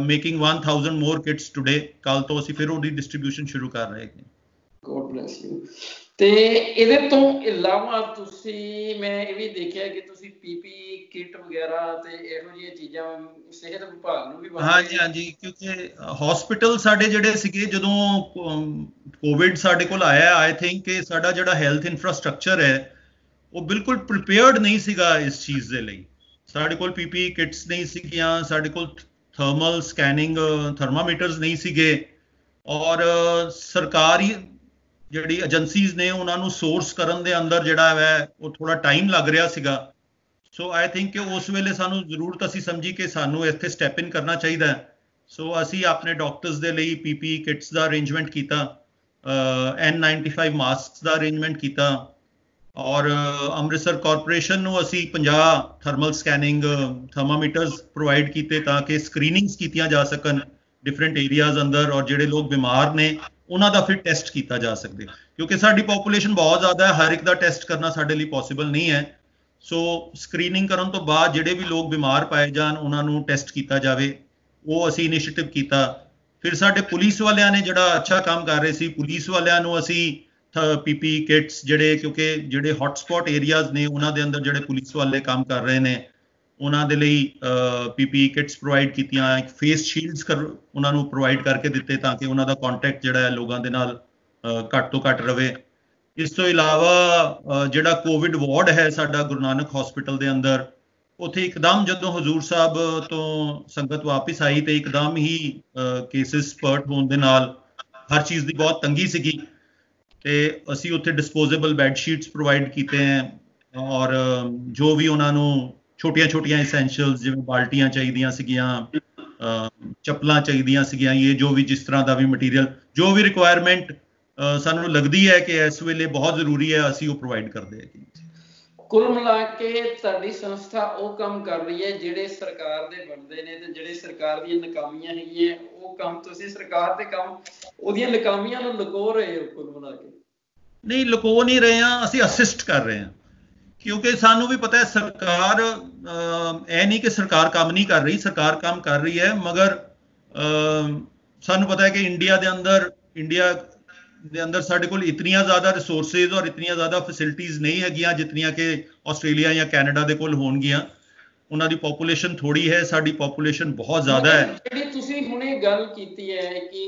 making 1000 more kits today. ਕੱਲ ਤੋਂ ਅਸੀਂ ਫਿਰ ਉਹਦੀ ਡਿਸਟ੍ਰੀਬਿਊਸ਼ਨ ਸ਼ੁਰੂ ਕਰ ਰਹੇ ਹਾਂ। God bless you. ਤੇ ਇਹਦੇ ਤੋਂ ਇਲਾਵਾ ਤੁਸੀਂ, ਮੈਂ ਇਹ ਵੀ ਦੇਖਿਆ ਕਿ ਤੁਸੀਂ PPE ਕਿਟ ਵਗੈਰਾ ਤੇ ਇਹੋ ਜਿਹੀਆਂ ਚੀਜ਼ਾਂ ਸਿਹਤ ਵਿਭਾਗ ਨੂੰ ਵੀ ਹਾਂਜੀ, ਕਿਉਂਕਿ ਹਸਪੀਟਲ ਸਾਡੇ ਜਿਹੜੇ ਸੀਗੇ ਜਦੋਂ ਕੋਵਿਡ ਸਾਡੇ ਕੋਲ ਆਇਆ, ਆਈ ਥਿੰਕ ਕਿ ਸਾਡਾ ਜਿਹੜਾ ਹੈਲਥ ਇਨਫਰਾਸਟ੍ਰਕਚਰ ਹੈ ਉਹ ਬਿਲਕੁਲ ਪ੍ਰੀਪੇਅਰਡ ਨਹੀਂ ਸੀਗਾ ਇਸ ਚੀਜ਼ ਦੇ ਲਈ। ਸਾਡੇ ਕੋਲ PPE ਕਿਟਸ ਨਹੀਂ ਸੀਗੀਆਂ, ਸਾਡੇ ਕੋਲ ਥਰਮਲ ਸਕੈਨਿੰਗ ਥਰਮਾਮੀਟਰਸ ਨਹੀਂ ਸੀਗੇ, ਔਰ ਸਰਕਾਰੀ ਜਿਹੜੀ ਏਜੰਸੀਜ਼ ਨੇ ਉਹਨਾਂ ਨੂੰ ਸੋਰਸ ਕਰਨ ਦੇ ਅੰਦਰ ਜਿਹੜਾ ਹੈ ਉਹ ਥੋੜਾ ਟਾਈਮ ਲੱਗ ਰਿਹਾ ਸੀਗਾ। ਸੋ ਆਈ ਥਿੰਕ ਕਿ ਉਸ ਵੇਲੇ ਸਾਨੂੰ ਜ਼ਰੂਰਤ ਅਸੀਂ ਸਮਝੀ ਕਿ ਸਾਨੂੰ ਇੱਥੇ ਸਟੈਪ ਇਨ ਕਰਨਾ ਚਾਹੀਦਾ ਹੈ। ਸੋ ਅਸੀਂ ਆਪਣੇ ਡਾਕਟਰਸ ਦੇ ਲਈ PPE ਕਿਟਸ ਦਾ ਅਰੇਂਜਮੈਂਟ ਕੀਤਾ, N95 ਮਾਸਕਸ ਦਾ ਅਰੇਂਜਮੈਂਟ ਕੀਤਾ, ਔਰ ਅੰਮ੍ਰਿਤਸਰ ਕਾਰਪੋਰੇਸ਼ਨ ਨੂੰ ਅਸੀਂ 50 ਥਰਮਲ ਸਕੈਨਿੰਗ ਥਰਮਾਮੀਟਰਸ ਪ੍ਰੋਵਾਈਡ ਕੀਤੇ ਤਾਂ ਕਿ ਸਕਰੀਨਿੰਗਸ ਕੀਤੀਆਂ ਜਾ ਸਕਣ ਡਿਫਰੈਂਟ ਏਰੀਆਜ਼ ਅੰਦਰ, ਔਰ ਜਿਹੜੇ ਲੋਕ ਬਿਮਾਰ ਨੇ ਉਹਨਾਂ ਦਾ ਫਿਰ ਟੈਸਟ ਕੀਤਾ ਜਾ ਸਕਦੇ, ਕਿਉਂਕਿ ਸਾਡੀ ਪੋਪੂਲੇਸ਼ਨ ਬਹੁਤ ਜ਼ਿਆਦਾ ਹੈ, ਹਰ ਇੱਕ ਦਾ ਟੈਸਟ ਕਰਨਾ ਸਾਡੇ ਲਈ ਪੋਸੀਬਲ ਨਹੀਂ ਹੈ। ਸੋ ਸਕਰੀਨਿੰਗ ਕਰਨ ਤੋਂ ਬਾਅਦ ਜਿਹੜੇ ਵੀ ਲੋਕ ਬਿਮਾਰ ਪਾਏ ਜਾਣ ਉਹਨਾਂ ਨੂੰ ਟੈਸਟ ਕੀਤਾ ਜਾਵੇ, ਉਹ ਅਸੀਂ ਇਨੀਸ਼ੀਏਟਿਵ ਕੀਤਾ। ਫਿਰ ਸਾਡੇ ਪੁਲਿਸ ਵਾਲਿਆਂ ਨੇ ਜਿਹੜਾ ਅੱਛਾ ਕੰਮ ਕਰ ਰਹੇ ਸੀ, ਪੁਲਿਸ ਵਾਲਿਆਂ ਨੂੰ ਅਸੀਂ ਪੀਪੀ ਕਿਟਸ ਜਿਹੜੇ, ਕਿਉਂਕਿ ਜਿਹੜੇ ਹੌਟਸਪੌਟ ਏਰੀਆਜ਼ ਨੇ ਉਹਨਾਂ ਦੇ ਅੰਦਰ ਜਿਹੜੇ ਪੁਲਿਸ ਵਾਲੇ ਕੰਮ ਕਰ ਰਹੇ ਨੇ ਉਹਨਾਂ ਦੇ ਲਈ ਪੀਪੀ ਕਿਟਸ ਪ੍ਰੋਵਾਈਡ ਕੀਤੀਆਂ, ਇੱਕ ਫੇਸ ਸ਼ੀਲਡਸ ਉਹਨਾਂ ਨੂੰ ਪ੍ਰੋਵਾਈਡ ਕਰਕੇ ਦਿੱਤੇ ਤਾਂ ਕਿ ਉਹਨਾਂ ਦਾ ਕੰਟੈਕਟ ਜਿਹੜਾ ਹੈ ਲੋਕਾਂ ਦੇ ਨਾਲ ਘੱਟ ਤੋਂ ਘੱਟ ਰਵੇ। ਇਸ ਤੋਂ ਇਲਾਵਾ ਜਿਹੜਾ ਕੋਵਿਡ ਵਾਰਡ ਹੈ ਸਾਡਾ ਗੁਰੂ ਨਾਨਕ ਹਸਪੀਟਲ ਦੇ ਅੰਦਰ, ਉੱਥੇ ਇੱਕਦਮ ਜਦੋਂ ਹਜ਼ੂਰ ਸਾਹਿਬ ਤੋਂ ਸੰਗਤ ਵਾਪਿਸ ਆਈ ਤੇ ਇੱਕਦਮ ਹੀ ਕੇਸਿਸ ਸਪਰਟ ਹੋਣ ਦੇ ਨਾਲ ਹਰ ਚੀਜ਼ ਦੀ ਬਹੁਤ ਤੰਗੀ ਸੀਗੀ ਤੇ ਅਸੀਂ ਉੱਥੇ ਡਿਸਪੋਜ਼ੇਬਲ ਬੈੱਡ ਸ਼ੀਟਸ ਪ੍ਰੋਵਾਈਡ ਕੀਤੇ ਹੈ ਔਰ ਜੋ ਵੀ ਉਹਨਾਂ ਨੂੰ ਛੋਟੀਆਂ ਐਸੈਂਸ਼ੀਅਲਸ ਜਿਵੇਂ ਬਾਲਟੀਆਂ ਚਾਹੀਦੀਆਂ ਸੀਗੀਆਂ, ਚੱਪਲਾਂ ਚਾਹੀਦੀਆਂ ਸੀਗੀਆਂ, ਇਹ ਜੋ ਵੀ ਜਿਸ ਤਰ੍ਹਾਂ ਦਾ ਵੀ ਮਟੀਰੀਅਲ ਜੋ ਵੀ ਰਿਕੁਆਇਰਮੈਂਟ ਸਾਨੂੰ ਲੱਗਦੀ ਹੈ ਕਿ ਇਸ ਵੇਲੇ ਬਹੁਤ ਜ਼ਰੂਰੀ ਹੈ, ਅਸੀਂ ਉਹ ਪ੍ਰੋਵਾਈਡ ਕਰਦੇ ਹਾਂ। ਕੁੱਲ ਮਿਲਾ ਕੇ ਤੁਹਾਡੀ ਸੰਸਥਾ ਉਹ ਕੰਮ ਕਰ ਰਹੀ ਹੈ ਜਿਹੜੇ ਸਰਕਾਰ ਦੇ ਬਣਦੇ ਨੇ ਤੇ ਜਿਹੜੇ ਸਰਕਾਰ ਦੀਆਂ ਨਾਕਾਮੀਆਂ ਹੈਗੀਆਂ ਉਹ ਕੰਮ ਤੁਸੀਂ ਸਰਕਾਰ ਦੇ ਕੰਮ ਉਹਦੀਆਂ ਨਾਕਾਮੀਆਂ ਨੂੰ ਲੁਕੋ ਰਹੇ ਹੋ। ਕੁੱਲ ਮਿਲਾ ਕੇ ਨਹੀਂ ਲੁਕੋ ਨਹੀਂ ਰਹੇ ਹਾਂ, ਅਸੀਂ ਅਸਿਸਟ ਕਰ ਰਹੇ ਹਾਂ, ਕਿਉਂਕਿ ਸਾਨੂੰ ਵੀ ਪਤਾ ਹੈ ਸਰਕਾਰ ਇਹ ਨਹੀਂ ਕਿ ਸਰਕਾਰ ਕੰਮ ਨਹੀਂ ਕਰ ਰਹੀ, ਸਰਕਾਰ ਕੰਮ ਕਰ ਰਹੀ ਹੈ, ਮਗਰ ਸਾਨੂੰ ਪਤਾ ਹੈ ਕਿ ਇੰਡੀਆ ਦੇ ਅੰਦਰ ਸਾਡੇ ਕੋਲ ਇਤਨੀਆਂ ਜ਼ਿਆਦਾ ਰਿਸੋਰਸਿਸ ਔਰ ਇਤਨੀਆਂ ਜ਼ਿਆਦਾ ਫੈਸਿਲਿਟੀਜ਼ ਨਹੀਂ ਹੈਗੀਆਂ ਜਿਤਨੀਆਂ ਕਿ ਆਸਟ੍ਰੇਲੀਆ ਜਾਂ ਕੈਨੇਡਾ ਦੇ ਕੋਲ ਹੋਣਗੀਆਂ। ਉਹਨਾਂ ਦੀ ਪੋਪੂਲੇਸ਼ਨ ਥੋੜੀ ਹੈ, ਸਾਡੀ ਪੋਪੂਲੇਸ਼ਨ ਬਹੁਤ ਜ਼ਿਆਦਾ ਹੈ। ਜਿਹੜੀ ਤੁਸੀਂ ਹੁਣੇ ਗੱਲ ਕੀਤੀ ਹੈ ਕਿ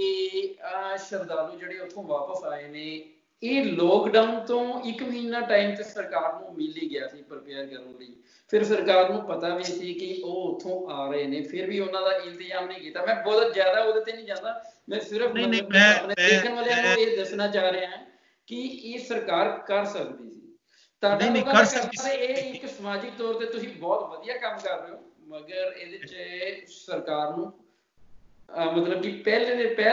ਸ਼ਰਧਾਲੂ ਜਿਹੜੇ ਉੱਥੋਂ ਵਾਪਸ ਆਏ ਨੇ, ਇਹ ਲੋਕਡਾਊਨ ਤੋਂ 1 ਮਹੀਨਾ ਟਾਈਮ ਤੇ ਸਰਕਾਰ ਨੂੰ ਮਿਲ ਹੀ ਗਿਆ ਸੀ ਪ੍ਰਪੇਅਰ ਕਰਨ ਲਈ, ਫਿਰ ਸਰਕਾਰ ਨੂੰ ਪਤਾ ਵੀ ਸੀ ਕਿ ਉਹ ਉੱਥੋਂ ਆ ਰਹੇ ਨੇ, ਫਿਰ ਵੀ ਉਹਨਾਂ ਦਾ ਇੰਤਜ਼ਾਮ ਨਹੀਂ ਕੀਤਾ। ਮੈਂ ਬਹੁਤ ਜ਼ਿਆਦਾ ਉਹਦੇ ਤੇ ਨਹੀਂ ਜਾਂਦਾ, ਮੈਂ ਸਿਰਫ ਆਪਣੇ ਦੇਖਣ ਵਾਲਿਆਂ ਨੂੰ ਇਹ ਦੱਸਣਾ ਚਾਹ ਰਿਹਾ ਹਾਂ ਕਿ ਇਹ ਸਰਕਾਰ ਕਰ ਸਕਦੀ ਸੀ। ਤੁਹਾਡਾ ਇਹ ਇੱਕ ਸਮਾਜਿਕ ਤੌਰ ਤੇ ਤੁਸੀਂ ਬਹੁਤ ਵਧੀਆ ਕੰਮ ਕਰ ਰਹੇ ਹੋ, ਮਗਰ ਇਹਦੇ ਚ ਸਰਕਾਰ ਨੂੰ ਮਤਲਬ ਕਿ ਪਹਿਲ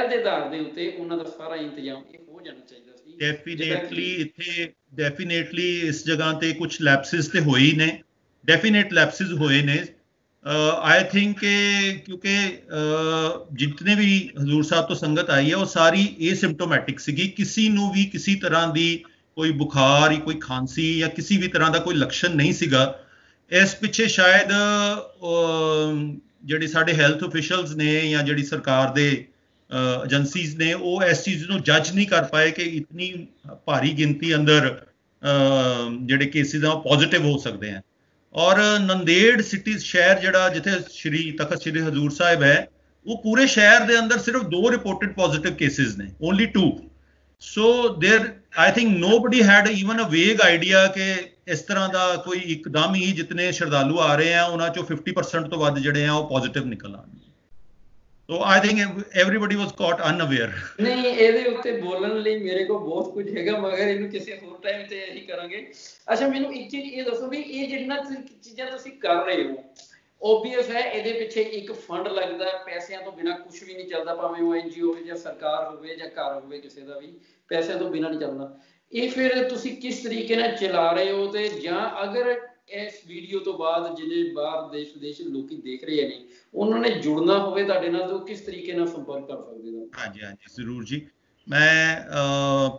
ਦੇ ਆਧਾਰ ਦੇ ਉੱਤੇ ਉਹਨਾਂ ਦਾ ਸਾਰਾ ਇੰਤਜ਼ਾਮ ਇਹ ਹੋ ਜਾਣਾ ਚਾਹੀਦਾ। ਡੈਫੀਨੇਟਲੀ ਇਸ ਜਗ੍ਹਾ ਤੇ ਕੁਝ ਲੈਪਸਿਸ ਤੇ ਹੋਏ ਨੇ, ਡੈਫੀਨੇਟ ਲੈਪਸਿਸ ਹੋਏ ਨੇ। ਆਈ ਥਿੰਕ ਕਿਉਂਕਿ ਜਿਤਨੇ ਵੀ ਹਜ਼ੂਰ ਸਾਹਿਬ ਤੋਂ ਸੰਗਤ ਆਈ ਹੈ ਉਹ ਸਾਰੀ ਏਸਿਮਟੋਮੈਟਿਕ ਸੀਗੀ, ਕਿਸੇ ਨੂੰ ਵੀ ਕਿਸੇ ਤਰ੍ਹਾਂ ਦੀ ਕੋਈ ਬੁਖਾਰ ਜਾਂ ਕੋਈ ਖਾਂਸੀ ਜਾਂ ਕਿਸੇ ਵੀ ਤਰ੍ਹਾਂ ਦਾ ਕੋਈ ਲੱਛਣ ਨਹੀਂ ਸੀਗਾ। ਇਸ ਪਿੱਛੇ ਸ਼ਾਇਦ ਜਿਹੜੇ ਸਾਡੇ ਹੈਲਥ ਅਫੀਸ਼ੀਅਲਸ ਨੇ ਜਾਂ ਜਿਹੜੀ ਸਰਕਾਰ ਦੇ ਏਜੰਸੀਜ਼ ਨੇ ਉਹ ਇਸ ਚੀਜ਼ ਨੂੰ ਜੱਜ ਨਹੀਂ ਕਰ ਪਾਏ ਕਿ ਇਤਨੀ ਭਾਰੀ ਗਿਣਤੀ ਅੰਦਰ ਜਿਹੜੇ ਕੇਸਿਸ ਆ ਉਹ ਪੋਜ਼ਿਟਿਵ ਹੋ ਸਕਦੇ ਆ। ਔਰ ਨੰਦੇੜ ਸਿਟੀ ਸ਼ਹਿਰ ਜਿਹੜਾ ਜਿੱਥੇ ਤਖਤ ਸ਼੍ਰੀ ਹਜ਼ੂਰ ਸਾਹਿਬ ਹੈ, ਉਹ ਪੂਰੇ ਸ਼ਹਿਰ ਦੇ ਅੰਦਰ ਸਿਰਫ 2 ਰਿਪੋਰਟਡ ਪੋਜ਼ਿਟਿਵ ਕੇਸਿਸ ਨੇ, only 2। So there I think nobody had even a vague idea ਕਿ ਇਸ ਤਰ੍ਹਾਂ ਦਾ ਕੋਈ ਇੱਕਦਮ ਹੀ ਜਿਤਨੇ ਸ਼ਰਧਾਲੂ ਆ ਰਹੇ ਆ ਉਹਨਾਂ ਚੋਂ 50% ਤੋਂ ਵੱਧ ਜਿਹੜੇ ਆ ਉਹ ਪੋਜ਼ਿਟਿਵ ਨਿਕਲ ਆਉਣਗੇ। So I think everybody was caught unaware. ਨਹੀਂ ਇਹਦੇ ਉੱਤੇ ਬੋਲਣ ਲਈ ਮੇਰੇ ਕੋਲ ਬਹੁਤ ਕੁਝ ਹੈਗਾ, ਮਗਰ ਇਹਨੂੰ ਕਿਸੇ ਹੋਰ ਟਾਈਮ ਤੇ ਇਹੀ ਕਰਾਂਗੇ। ਅੱਛਾ ਮੈਨੂੰ ਇੱਕ ਚੀਜ਼ ਇਹ ਦੱਸੋ ਵੀ ਇਹ ਜਿਹੜੀਆਂ ਚੀਜ਼ਾਂ ਤੁਸੀਂ ਕਰ ਰਹੇ ਹੋ, ਓਬਵੀਅਸ ਹੈ ਇਹਦੇ ਪਿੱਛੇ ਇੱਕ ਫੰਡ ਲੱਗਦਾ, ਪੈਸਿਆਂ ਤੋਂ ਬਿਨਾਂ ਕੁਝ ਵੀ ਨਹੀਂ ਚੱਲਦਾ, ਭਾਵੇਂ ਉਹ NGO ਹੋਵੇ ਜਾਂ ਸਰਕਾਰ ਹੋਵੇ ਜਾਂ ਘਰ ਹੋਵੇ, ਕਿਸੇ ਦਾ ਵੀ ਪੈਸਿਆਂ ਤੋਂ ਬਿਨਾਂ ਨਹੀਂ ਚੱਲਦਾ। ਇਹ ਫਿਰ ਤੁਸੀਂ ਕਿਸ ਤਰੀਕੇ ਨਾਲ ਚਲਾ ਰਹੇ ਹੋ, ਤੇ ਜਾਂ ਅਗਰ ਇਸ ਵੀਡੀਓ ਤੋਂ ਬਾਅਦ ਜਿਹੜੇ ਬਾਹਰ ਦੇਸ਼ ਵਿਦੇਸ਼ ਲੋਕੀ ਦੇਖ ਰਹੇ ਨੇ ਉਹਨਾਂ ਨੇ ਜੁੜਨਾ ਹੋਵੇ ਤੁਹਾਡੇ ਨਾਲ, ਤਾਂ ਕਿਸ ਤਰੀਕੇ ਨਾਲ ਸੰਪਰਕ ਕਰ ਸਕਦੇ ਨੇ? ਹਾਂਜੀ ਜ਼ਰੂਰ ਜੀ। ਮੈਂ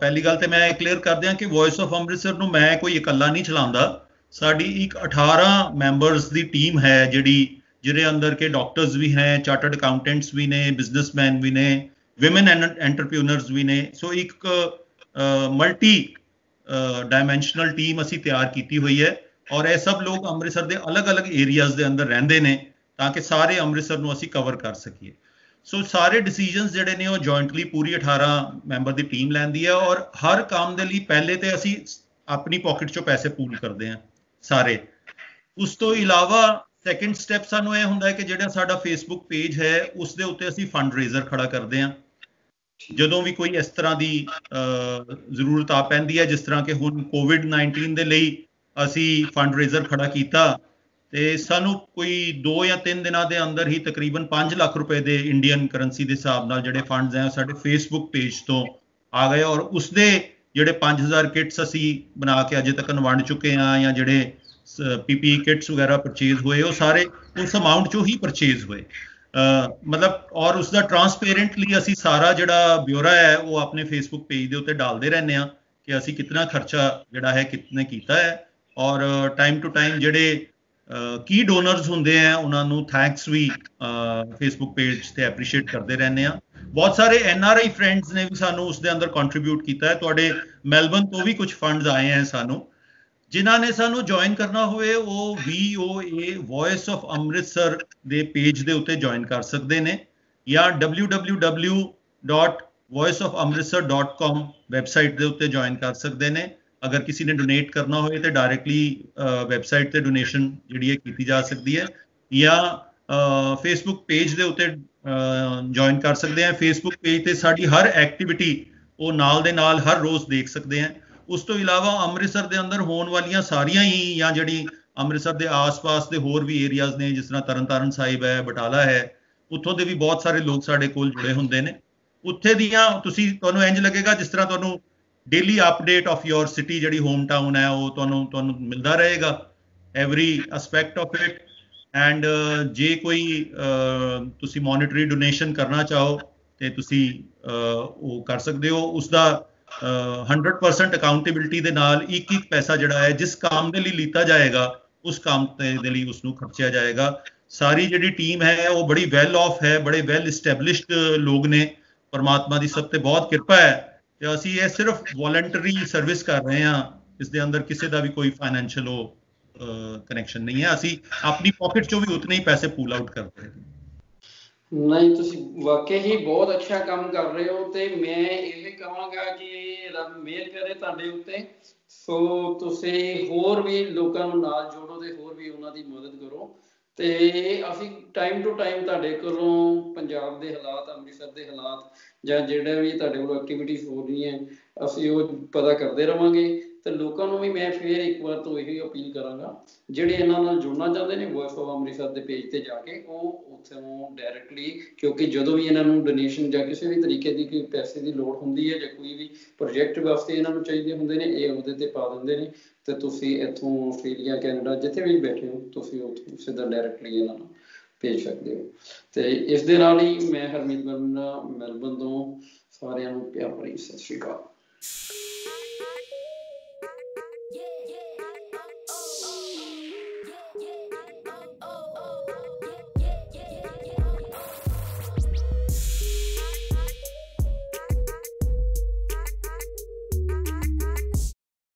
ਪਹਿਲੀ ਗੱਲ ਤੇ ਮੈਂ ਕਲੀਅਰ ਕਰ ਦਿਆਂ ਕਿ ਵੌਇਸ ਆਫ ਅੰਮ੍ਰਿਤਸਰ ਨੂੰ ਮੈਂ ਕੋਈ ਇਕੱਲਾ ਨਹੀਂ ਚਲਾਉਂਦਾ। ਸਾਡੀ ਇੱਕ 18 ਮੈਂਬਰਸ ਦੀ ਟੀਮ ਹੈ ਜਿਹਦੇ ਅੰਦਰ ਕੇ ਡਾਕਟਰਸ ਵੀ ਹੈ, ਚਾਰਟਰਡ ਅਕਾਊਂਟੈਂਟਸ ਵੀ ਨੇ, ਬਿਜ਼ਨਸਮੈਨ ਵੀ ਨੇ, ਵਿਮਨ ਐਂਟਰਪ੍ਰੀਨਰਸ ਵੀ ਨੇ। ਸੋ ਇੱਕ ਮਲਟੀ ਡਾਇਮੈਂਸ਼ਨਲ ਟੀਮ ਅਸੀਂ ਤਿਆਰ ਕੀਤੀ ਹੋਈ ਹੈ ਔਰ ਇਹ ਸਭ ਲੋਕ ਅੰਮ੍ਰਿਤਸਰ ਦੇ ਅਲੱਗ-ਅਲੱਗ ਏਰੀਆਜ਼ ਦੇ ਅੰਦਰ ਰਹਿੰਦੇ ਨੇ ਤਾਂ ਕਿ ਸਾਰੇ ਅੰਮ੍ਰਿਤਸਰ ਨੂੰ ਅਸੀਂ ਕਵਰ ਕਰ ਸਕੀਏ। ਸੋ ਸਾਰੇ ਡਿਸੀਜਨਸ ਜਿਹੜੇ ਨੇ ਉਹ ਜੁਆਇੰਟਲੀ ਪੂਰੀ 18 ਮੈਂਬਰ ਦੀ ਟੀਮ ਲੈਂਦੀ ਹੈ ਔਰ ਹਰ ਕੰਮ ਦੇ ਲਈ ਪਹਿਲੇ ਤੇ ਅਸੀਂ ਆਪਣੀ ਪਾਕਟ ਚੋਂ ਪੈਸੇ ਪੂਲ ਕਰਦੇ ਹਾਂ ਸਾਰੇ। ਉਸ ਤੋਂ ਇਲਾਵਾ ਸੈਕੰਡ ਸਟੈਪ ਸਾਨੂੰ ਇਹ ਹੁੰਦਾ ਹੈ ਕਿ ਜਿਹੜਾ ਸਾਡਾ ਫੇਸਬੁੱਕ ਪੇਜ ਹੈ ਉਸ ਦੇ ਉੱਤੇ ਅਸੀਂ ਫੰਡ ਰੇਜ਼ਰ ਖੜਾ ਕਰਦੇ ਹਾਂ। ਜਦੋਂ ਵੀ ਕੋਈ ਇਸ ਤਰ੍ਹਾਂ ਦੀ ਜ਼ਰੂਰਤ ਆ ਪੈਂਦੀ ਹੈ, ਜਿਸ ਤਰ੍ਹਾਂ ਕਿ ਹੁਣ COVID-19 ਦੇ ਲਈ ਅਸੀਂ ਫੰਡ ਰੇਜ਼ਰ ਖੜਾ ਕੀਤਾ ਤੇ ਸਾਨੂੰ ਕੋਈ 2 ਜਾਂ 3 ਦਿਨਾਂ ਦੇ ਅੰਦਰ ਹੀ ਤਕਰੀਬਨ 5 ਲੱਖ ਰੁਪਏ ਦੇ ਇੰਡੀਅਨ ਕਰੰਸੀ ਦੇ ਹਿਸਾਬ ਨਾਲ ਜਿਹੜੇ ਫੰਡਸ ਹੈ ਸਾਡੇ ਫੇਸਬੁੱਕ ਪੇਜ ਤੋਂ ਆ ਗਏ ਔਰ ਉਸਦੇ ਜਿਹੜੇ 5000 ਕਿਟਸ ਅਸੀਂ ਬਣਾ ਕੇ ਅਜੇ ਤੱਕ ਵੰਡ ਚੁੱਕੇ ਹਾਂ ਜਾਂ ਜਿਹੜੇ PPE ਕਿਟਸ ਵਗੈਰਾ ਪਰਚੇਜ਼ ਹੋਏ ਉਹ ਸਾਰੇ ਉਸ ਅਮਾਊਂਟ ਚੋਂ ਹੀ ਪਰਚੇਜ਼ ਹੋਏ। मतलब और उसका ट्रांसपेरेंटली ਅਸੀਂ ਸਾਰਾ ਜਿਹੜਾ ਬਿਊਰਾ ਹੈ ਉਹ ਆਪਣੇ ਫੇਸਬੁੱਕ ਪੇਜ ਦੇ ਉੱਤੇ ਡਾਲਦੇ ਰਹਿੰਦੇ ਆ ਕਿ ਅਸੀਂ ਕਿੰਨਾ ਖਰਚਾ ਜਿਹੜਾ ਹੈ ਕਿਤਨੇ ਕੀਤਾ ਹੈ ਔਰ ਟਾਈਮ ਟੂ ਟਾਈਮ ਜਿਹੜੇ ਕੀ ਡੋਨਰਸ ਹੁੰਦੇ ਆ ਉਹਨਾਂ ਨੂੰ ਥੈਂਕਸ ਵੀ ਫੇਸਬੁੱਕ ਪੇਜ ਤੇ ਐਪਰੀਸ਼ੀਏਟ ਕਰਦੇ ਰਹਿੰਦੇ ਆ ਬਹੁਤ ਸਾਰੇ ਐਨਆਰਆਈ ਫਰੈਂਡਸ ਨੇ ਵੀ ਸਾਨੂੰ ਉਸ ਦੇ ਅੰਦਰ ਕੰਟਰੀਬਿਊਟ ਕੀਤਾ ਹੈ ਤੁਹਾਡੇ ਮੈਲਬਨ ਤੋਂ ਵੀ ਕੁਝ ਫੰਡਸ ਆਏ ਆ ਸਾਨੂੰ ਜਿਨ੍ਹਾਂ ਨੇ ਸਾਨੂੰ ਜੁਆਇਨ ਕਰਨਾ ਹੋਵੇ ਉਹ VOA ਵੌਇਸ ਆਫ ਅੰਮ੍ਰਿਤਸਰ ਦੇ ਪੇਜ ਦੇ ਉੱਤੇ ਜੁਆਇਨ ਕਰ ਸਕਦੇ ਨੇ ਜਾਂ www.voiceofamritsar.com ਵੈਬਸਾਈਟ ਦੇ ਉੱਤੇ ਜੁਆਇਨ ਕਰ ਸਕਦੇ ਨੇ ਅਗਰ ਕਿਸੇ ਨੇ ਡੋਨੇਟ ਕਰਨਾ ਹੋਵੇ ਤੇ ਡਾਇਰੈਕਟਲੀ ਵੈਬਸਾਈਟ ਤੇ ਡੋਨੇਸ਼ਨ ਜਿਹੜੀ ਹੈ ਕੀਤੀ ਜਾ ਸਕਦੀ ਹੈ ਜਾਂ ਫੇਸਬੁੱਕ ਪੇਜ ਦੇ ਉੱਤੇ ਜੁਆਇਨ ਕਰ ਸਕਦੇ ਆ ਫੇਸਬੁੱਕ ਪੇਜ ਤੇ ਸਾਡੀ ਹਰ ਐਕਟੀਵਿਟੀ ਉਹ ਨਾਲ ਦੇ ਨਾਲ ਹਰ ਰੋਜ਼ ਦੇਖ ਸਕਦੇ ਆ ਉਸ ਤੋਂ ਇਲਾਵਾ ਅੰਮ੍ਰਿਤਸਰ ਦੇ ਅੰਦਰ ਹੋਣ ਵਾਲੀਆਂ ਸਾਰੀਆਂ ਹੀ ਜਾਂ ਜਿਹੜੀ ਅੰਮ੍ਰਿਤਸਰ ਦੇ ਆਸ-ਪਾਸ ਦੇ ਹੋਰ ਵੀ ਏਰੀਆਜ਼ ਨੇ ਜਿਸ ਤਰ੍ਹਾਂ ਤਰਨਤਾਰਨ ਸਾਹਿਬ ਹੈ ਬਟਾਲਾ ਹੈ ਉੱਥੋਂ ਦੇ ਵੀ ਬਹੁਤ ਸਾਰੇ ਲੋਕ ਸਾਡੇ ਕੋਲ ਜੁੜੇ ਹੁੰਦੇ ਨੇ ਉੱਥੇ ਦੀਆਂ ਤੁਹਾਨੂੰ ਇੰਜ ਲੱਗੇਗਾ ਜਿਸ ਤਰ੍ਹਾਂ ਤੁਹਾਨੂੰ daily update of your city ਜਿਹੜੀ ਹੋਮ ਟਾਊਨ ਹੈ ਉਹ ਤੁਹਾਨੂੰ ਮਿਲਦਾ ਰਹੇਗਾ every aspect of it and ਜੇ ਕੋਈ ਤੁਸੀਂ ਮੋਨਿਟਰੀ ਡੋਨੇਸ਼ਨ ਕਰਨਾ ਚਾਹੋ ਤੇ ਤੁਸੀਂ ਉਹ ਕਰ ਸਕਦੇ ਹੋ ਉਸ ਦਾ 100% ਅਕਾਊਂਟੇਬਿਲਿਟੀ ਦੇ ਨਾਲ ਇੱਕ ਪੈਸਾ ਜਿਹੜਾ ਹੈ ਜਿਸ ਕੰਮ ਦੇ ਲਈ ਲੀਤਾ ਜਾਏਗਾ ਉਸ ਕੰਮ ਦੇ ਲਈ ਉਸ ਨੂੰ ਖਰਚਿਆ ਜਾਏਗਾ ਸਾਰੀ ਜਿਹੜੀ ਟੀਮ ਹੈ ਉਹ ਬੜੀ ਵੈਲ ਆਫ ਹੈ ਬੜੇ ਵੈਲ ਇਸਟੈਬਲਿਸ਼ਡ ਲੋਕ ਨੇ ਪਰਮਾਤਮਾ ਦੀ ਸਭ ਤੇ ਬਹੁਤ ਕਿਰਪਾ ਹੈ ਤੇ ਅਸੀਂ ਇਹ ਸਿਰਫ ਵੋਲੰਟਰੀ ਸਰਵਿਸ ਕਰ ਰਹੇ ਹਾਂ ਇਸ ਦੇ ਅੰਦਰ ਕਿਸੇ ਦਾ ਵੀ ਕੋਈ ਫਾਈਨੈਂਸ਼ੀਅਲ ਕਨੈਕਸ਼ਨ ਨਹੀਂ ਹੈ ਅਸੀਂ ਆਪਣੀ ਪਾਕਟ ਚੋਂ ਵੀ ਉਤਨੇ ਹੀ ਪੈਸੇ ਪੂਲ ਆਊਟ ਕਰਦੇ ਹਾਂ ਨਹੀਂ ਤੁਸੀਂ ਵਾਕਈ ਹੀ ਬਹੁਤ ਅੱਛਾ ਕੰਮ ਕਰ ਰਹੇ ਹੋ ਤੇ ਮੈਂ ਇਹ ਕਹਾਂਗਾ ਕਿ ਰੱਬ ਮਿਹਰ ਕਰੇ ਤੁਹਾਡੇ ਉੱਤੇ ਸੋ ਤੁਸੀਂ ਹੋਰ ਵੀ ਲੋਕਾਂ ਨੂੰ ਨਾਲ ਜੋੜੋ ਤੇ ਹੋਰ ਵੀ ਉਹਨਾਂ ਦੀ ਮਦਦ ਕਰੋ ਤੇ ਅਸੀਂ ਟਾਈਮ ਟੂ ਟਾਈਮ ਤੁਹਾਡੇ ਕੋਲੋਂ ਪੰਜਾਬ ਦੇ ਹਾਲਾਤ ਅੰਮ੍ਰਿਤਸਰ ਦੇ ਹਾਲਾਤ ਜਾਂ ਜਿਹੜੇ ਵੀ ਤੁਹਾਡੇ ਕੋਲ ਐਕਟੀਵਿਟੀਜ਼ ਹੋ ਰਹੀਆਂ ਅਸੀਂ ਉਹ ਪਤਾ ਕਰਦੇ ਰਵਾਂਗੇ ਤੇ ਲੋਕਾਂ ਨੂੰ ਵੀ ਮੈਂ ਫਿਰ ਇੱਕ ਵਾਰ ਤੋਂ ਇਹੀ ਅਪੀਲ ਕਰਾਂਗਾ ਜਿਹੜੇ ਇਹਨਾਂ ਨਾਲ ਜੁੜਨਾ ਚਾਹੁੰਦੇ ਨੇ ਵੌਇਸ ਆਫ ਅੰਮ੍ਰਿਤਸਰ ਦੇ ਪੇਜ ਤੇ ਜਾ ਕੇ ਉਹ ਉੱਥੋਂ ਡਾਇਰੈਕਟਲੀ ਕਿਉਂਕਿ ਜਦੋਂ ਵੀ ਇਹਨਾਂ ਨੂੰ ਡੋਨੇਸ਼ਨ ਜਾਂ ਕਿਸੇ ਵੀ ਤਰੀਕੇ ਦੀ ਕੋਈ ਪੈਸੇ ਦੀ ਲੋੜ ਹੁੰਦੀ ਹੈ ਜਾਂ ਕੋਈ ਵੀ ਪ੍ਰੋਜੈਕਟ ਵਾਸਤੇ ਇਹਨਾਂ ਨੂੰ ਚਾਹੀਦੇ ਹੁੰਦੇ ਨੇ ਇਹ ਉਹਦੇ ਤੇ ਪਾ ਦਿੰਦੇ ਨੇ ਤੇ ਤੁਸੀਂ ਇੱਥੋਂ ਆਸਟ੍ਰੇਲੀਆ ਕੈਨੇਡਾ ਜਿੱਥੇ ਵੀ ਬੈਠੇ ਹੋ ਤੁਸੀਂ ਉੱਥੋਂ ਸਿੱਧਾ ਡਾਇਰੈਕਟਲੀ ਇਹਨਾਂ ਨੂੰ ਭੇਜ ਸਕਦੇ ਹੋ ਤੇ ਇਸ ਦੇ ਨਾਲ ਹੀ ਮੈਂ ਹਰਮੀਤ ਵਰਮਾ ਮੈਲਬਨ ਤੋਂ ਸਾਰਿਆਂ ਨੂੰ ਪਿਆਰ ਭਰੀ ਸਤਿ ਸ਼੍ਰੀ ਅਕਾਲ